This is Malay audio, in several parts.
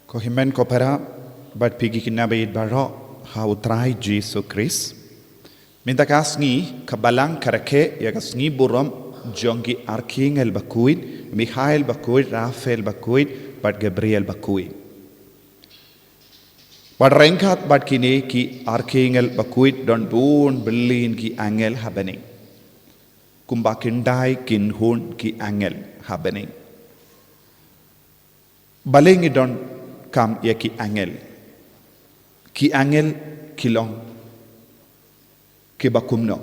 Kohimen kopera bat pigi kinabait baro ha utrai Jesu Christ. Minta kasngi kabalang karake ya kasngi buram jongi Archangel bakuit, Michael bakuit, Raphael bakuit, bat Gabriel bakuit. Bat rengkat bat kini ki Archangel bakuit don bun belin ki angel habening. Kumbakindai kin hun ki angel habening. Balengi don kam ya ki angel kilong ki bakumno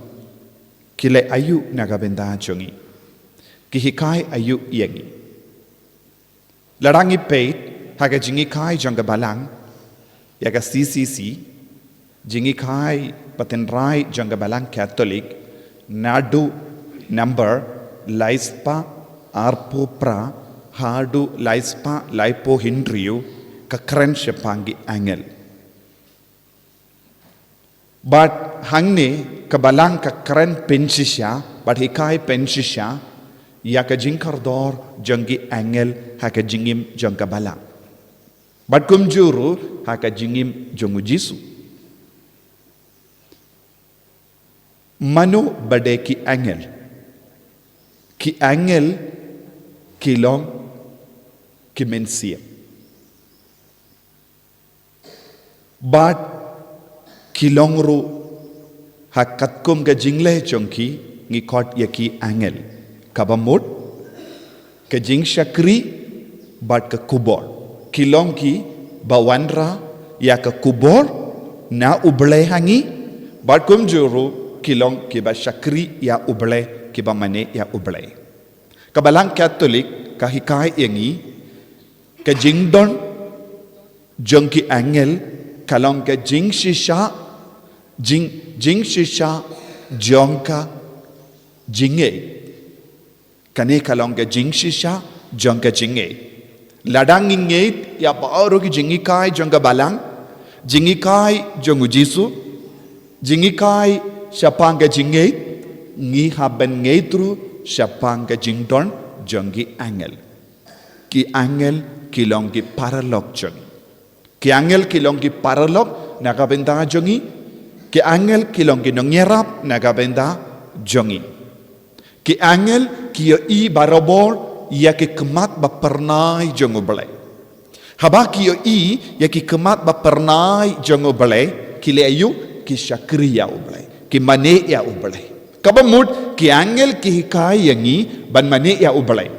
kile ayu nagabenda jongi ki hikai ayu yengi larangi peit haga jingi kai jonga balang yaga CCC jingi kai patenrai jonga balang Catholic nadu number laispa arpo pra hadu laispa laipo hindriu kakren shepangi angel. But hangne kabalang kakren pensisya, but hikai pensisya, yaka jinkardor jangi angel haka jingim jangka balang. But kumjuru haka jingim jongu Jisu. Manu bade ki angel kilong ki mensia. But kilongru hakatkum ga jingle chongki ngikot yaki angel kabamut ka jing shakri but ka kubor kilong ki bawanra ya ka kubor na uble hangi but kum juru kilong ki ba shakri ya uble ki ba mane ya uble kabalang Catholic ka hikai yangi ka jingdon jongki angel kalong ka jing shisha jongka jinge kane kalong ka jing shisha jongka jinge ladang ingeit ya baru ki jingi kai jongka balang jingi kai jongu Jisu jingi kai shapanga jinge ngi haben ngeitru shapanga jingdon jongi angel kilong ki paralog jongi ki angel kilong ki paralog nagabenda jongi ki angel kilong ki nongyerap nagabenda jongi ki angel ki i barabor ya ki kemat bapernai jongu belai haba ki i ya ki kemat bapernai jongu belai ki leyu ki syakriya ubelai ki mane ya ubelai kabamut ki angel ki hikai yangi ban mane ya ubelai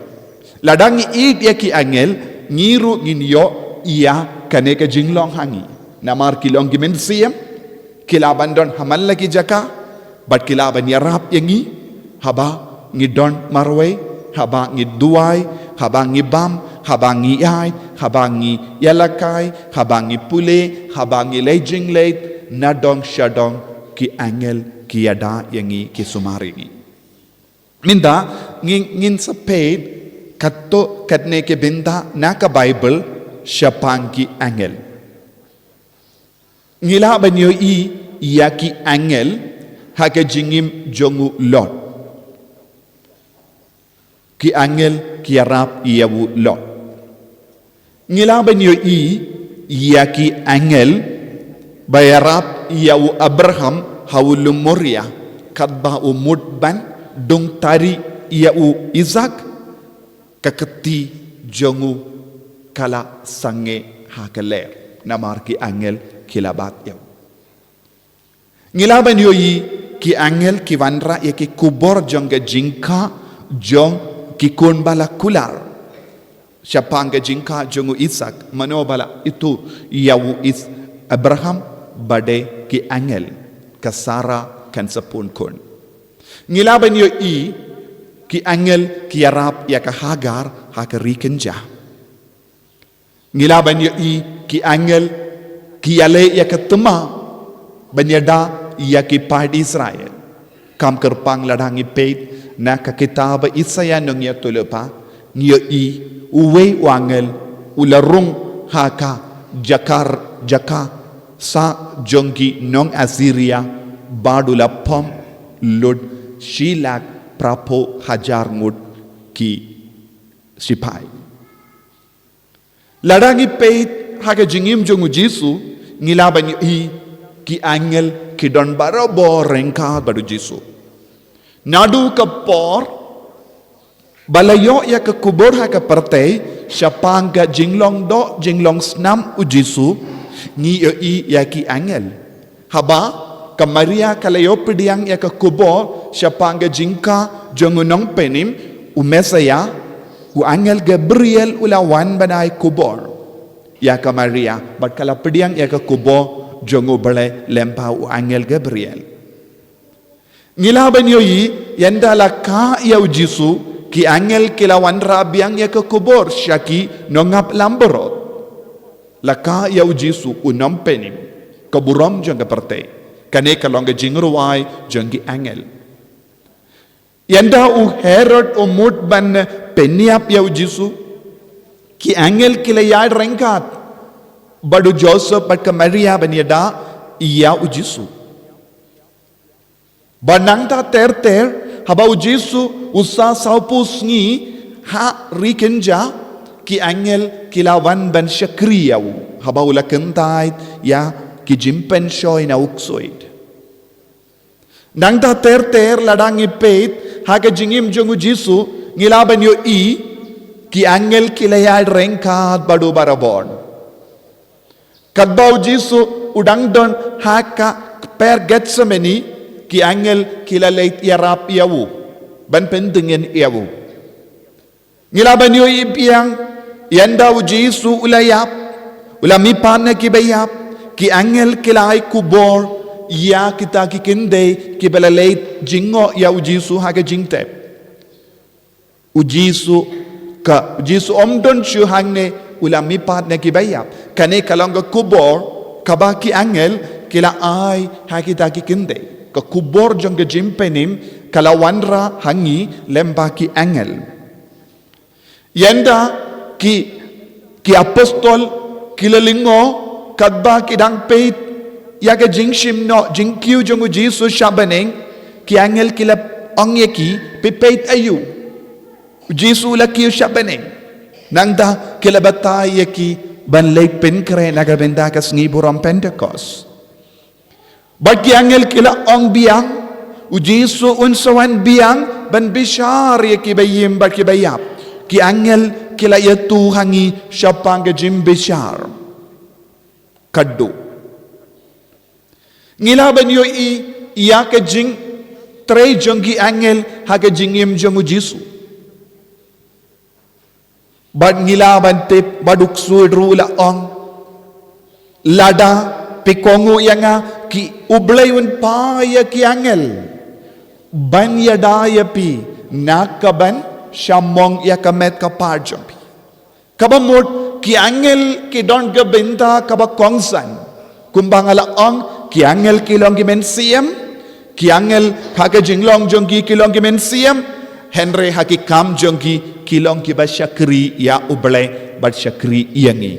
ladangi i ya ki angel ngiru nginyo iya kane ka jinglong hangi namar kilong gimen siem kilaban don hamal lagi jaka bat kilaban yarap yangi haba ngidon marway haba ngiduai haba ngibam haba ngiyai haba ngi yalakai haba ngipule haba ngilejing late nadong shadong ki angel ki yada yangi ki sumari ngi minda ngin sa paid katto katne ke binda naka Bible Shapangi angel. Ngila banyo yaki angel haka jingim jongu lot. Ki angel ki arab yawu lot. Ngila banyo yaki angel bayarab yawu Abraham hawulum Moria kadba umudban dong tari yawu Isaac kaketi jongu kala sange hakaler namar ki angel kilabat yaw ngilaban yoyi ki angel ki wanra ya ki kubor jonga jingka jong ki kon bala kular syapanga jingka jongu Isak manobala itu yawu is Abraham bade ki angel kasara kan sepun kon ngilaban yoyi ki angel ki arab ya ka Hagar hakarikenja ngilaban ki angel ki yale ya ketema banyada ya ki pahdi Israel kam kerpang ladangi peit na ka kitab Isaya nong ya tulepa ngiyo uwe wangel ularung haka jaka sa jongki nong Assyria badula pom lud shilak prapo hajar ngud ki sipai. Ladangi peit haga jingim jongu Jisu ngilaban i ki angel ki don barabor rengka badu Jisu. Nadu ke por balayo ya ke kubur haga pertai syapanga jinglong snam u Jisu ngi i ya ki angel. Haba ke Maria kalayo pidiang ya ke kubur syapanga jingka jongu nong penim u Mesaya u angel Gabriel ulawan banai kubur. Ya ke Maria bat kala pidiang ya ke kubur jongu bale lempa u angel Gabriel. Ngila banyoyi yanda la ka ya u Jisu ki angel kilawan rabiang ya ke kubur syaki nongap lamberot. La ka ya u Jisu u nompenim keburom jong keperte. Kane kalong jingruai jong ki angel. Yanda u Herod u mut ban peniap ya u Jisu ki angel kilayad rengkat badu Joseph bat ke Maria banyada iya u Jisu. Banang ta ter haba u Jisu usa saupus ngi ha rikenja ki angel kilawan ban syakriyaw haba ula kentait ya ki jimpen shoy na uksoid. Nang ta ter ladang ipet haga jingim jongu Jisu ngilaban yo i ki angel kilayad rengkat badu barabon. Kadbau Jisu udang don haka per Getsemani ki angel kilalait yarap yawu ban pentingen yawu. Ngilaban yo ibiang yanda u Jisu ulayap ulamipan na kibayap ki angel kilay kubor ya kita kikinde kibalalait jingo ya u Jisu haga jingtep. U Jisu omdon syu hangne ulamipat na kibayap kane kalangga kubor kabaki angel kila ay hakita kikinde ke kubor jong ke jimpenim kalawanra hangi lembaki angel. Yanda ki apostol kilalingo kadba kidang peit ya ke jingshim no jingkiu jong Jisu shabaneng ki angel kila ongyeki pipeit ayu Jisu lakiu shabaneng nangda kila batay yeki ban late penkre nagabenda kas ngiburam Pentecost. Bagi angel kila ong biang u Jisu unsawan biang ban bishar ya kibayim ba kibayap ki angel kila yatu hangi syapang ke jim bishar kaddu ngilaban yo i iya ke jing tre jonggi angel haga jingim jongu Jisu bad ngilaban tip baduk suidru la ong lada pikongu yanga ki ublayun paya ki angel ban yadaya pi nakaban shamong yakamet kaparjampi kabamut ki angel ki don gabenta kabakongsan kumbangala ong ki angel ki long mensiam ki angel haga jinglong jonggi ki long mensiam Henry haki kam jonggi ki long ki basyakri ya ublay basyakri yangi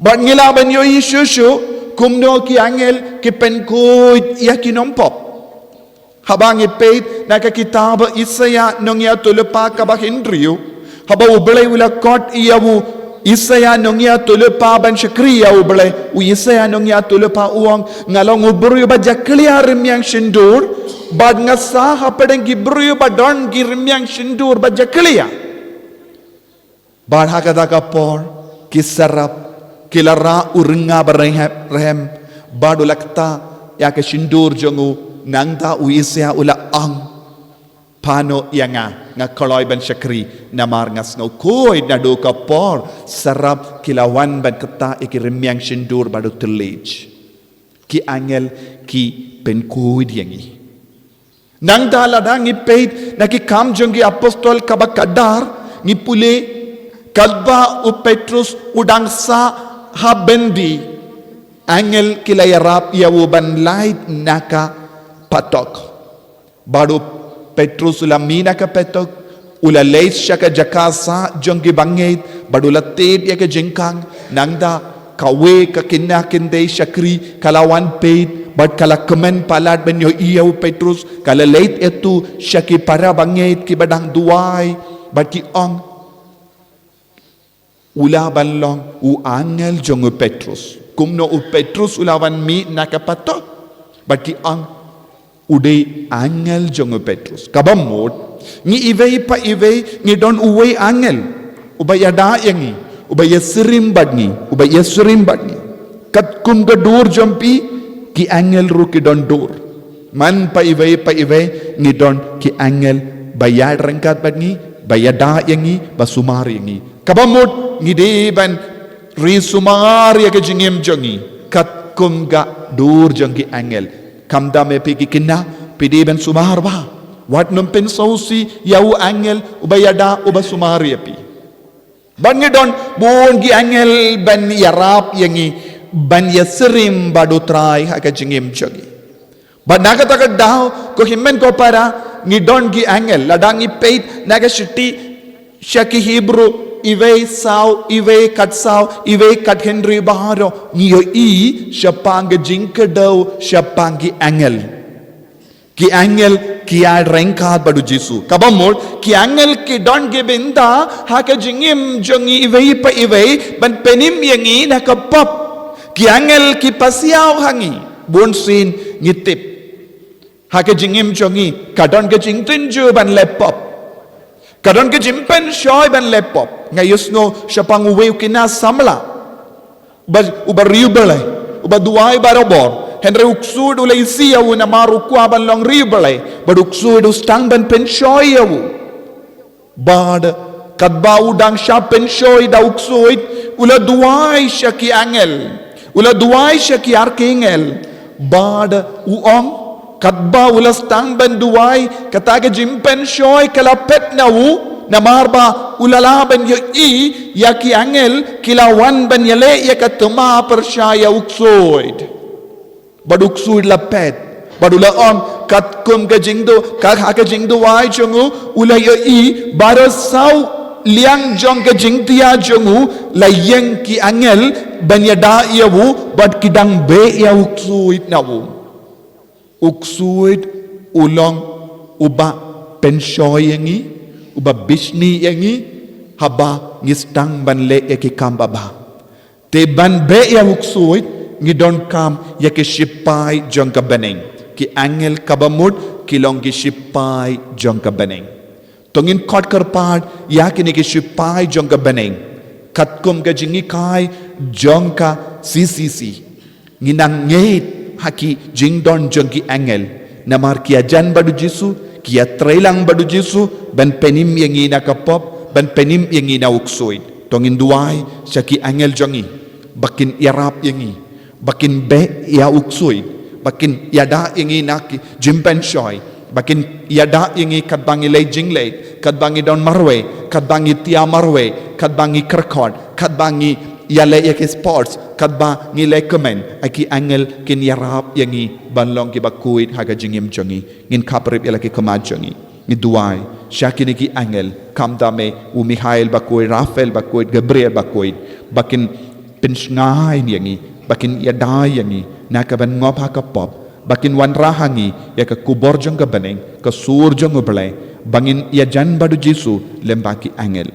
ban ngilaban yo isyusyu kumno ki angel ki penkoit ya kinompop habang ipeit na ka kitab Isaya nong ya tulepa kabak Hindriyo haba ublay wala kot iyawu Isaya nong ya tulepa ban syakriya ublay u Isaya nong ya tulepa uang ngalong ubruyo ba jakliya rimyang shindur bad ngasa hapadeng gibruyo ba don girimyang shindur ba jakliya bad hakada kapor kisarap kilara uringa barrehem badu lakta ya ke shindur jongu nangta uisya ula ang pano yanga nga kaloy ban syakri namar ngas no koy na do kapor sarap kilawan ban kata ikirimyang shindur badu telij ki angel ki penkoy yangi nangta ladang ipeit na ki kam jongi apostol kabakadar ngipule kadba u Petrus udangsa habendi angel kilayarap yawuban light naka patok baru Petrus ulamina ka petok ula leis syaka jakasa jonggi bangit baru latid ya ke jengkang nangda kawe ka kinakinde syakri kalawan peit bad kala kemen palat benyo iyaw Petrus kala late itu syaki para bangit ki badang duai bad ki ong ulaban long u angel jong Petrus. Kumno u Petrus ulawan mi nakapato. Bati ang uday angel jong Petrus. Kabamot, ngi ivay pa ivay, ngi don uway angel. Ubayada yangi, ubaya sirimbad ngi, ubaya sirimbad ngi. Kat kum gadur jampi, ki angel ru ki don dur. Man pa ivay, ngi don ki angel bayad rangkat bad ngi, bayada yangi, basumar yangi. Kabamot, ngi deban ri sumar ya ke jingim jangi. Kat kum ga dur jangi angel. Kamda me pigi kinna, pidi ben sumar ba. Wat numpin sausi yau angel ubayada ubasumar yapi. Ban ngi don bon gi angel ban yarap yangi ban yasrim badutrai ha ke jingim jangi. Ban nakataka daw ko himmen ko para ngi don gi angel ladangi peit naga shiti shaki Hebrew iwe saw iwe kat Henry baharo niyo syapang jingkedaw syapangi angel ki angel ki ad rengkat badu Jesu kabamol ki angel ki don gebenda haka jingim jongi iwe pa iwe ban penim yangi nakapap ki angel ki pasiaw hangi bonsin ngitip haka jingim jongi kadon ke jingtinju ban lepop kadon ke jimpen shoy ban lepop ngayos no siya pang uwi kina samla uba riubale uba duay barobor henry uksud ulay siyaw na marukwa ban long riubale bad uksud ustang ban penshoy yaw bad kadba udang siya penshoy da uksud ula duay siya ki angel ula duay siya ki archangel bad uong kadba ulas tang ban duay kataga jimpen shoy kalapet na na marba ulalaban yo ya ki angel kilawan ban yale ya katuma persyaya uksoid baduksoid lapet badulaom katkum ka jingdo ka jingdo wai chungu ulay yo barasaw liang jong ka jingtia chungu layeng ki angel ban yada yawu bad kidang be ya uksoid nawu uksuid ulong uba penshoy yangi uba bisni yangi haba ngistang banle eki kambaba te ban be ya uksuid ngidon kam yake shipai jongka beneng ki angel kabamut kilong ki shipai jongka beneng tongin kot karpad yakini ki shipai jongka beneng katkum ka jingi kai jongka CCC nginang ngeit haki jingdon jongki angel namar kia jan badu Jesu kia trailang badu Jesu ban penim yangi na kapop ban penim yangi na uksoid tongin duai syaki angel jongi bakin yarap yangi bakin be ya uksoid bakin yada yangi na jimpen shoy bakin yada yangi kadbangi lay jinglay kadbangi don marwe kadbangi tia marwe kadbangi kerkod kadbangi yale yake sports kadba ngilay komen aki angel kin yarap yangi banlong ki bakuit haga jingim jongi ngin kaprip yalaki kamad jongi ni duai syakini ki angel kamdame u Mihail bakuit Rafael bakuit Gabriel bakuit bakin pensngai yangi bakin yadai yangi nakaban ngop hakapop bakin wan rahangi yaka kubor jong ka beneng ka sur jong ublay bangin yajan badu Jesu lembaki angel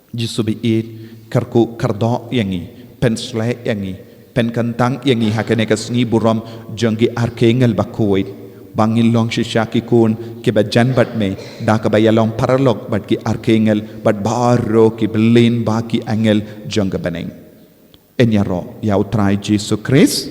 Jesu biit karku kardo yangi pensle yangi pen kantang yangi hakane kasngi buram jongi archangel bakoid bangin long shishaki kun ke bajan bat me da ka bayalong paralog bat ki archangel bat baro ki belin baki angel jonga beneng enyaro ya utrai Jesus Christ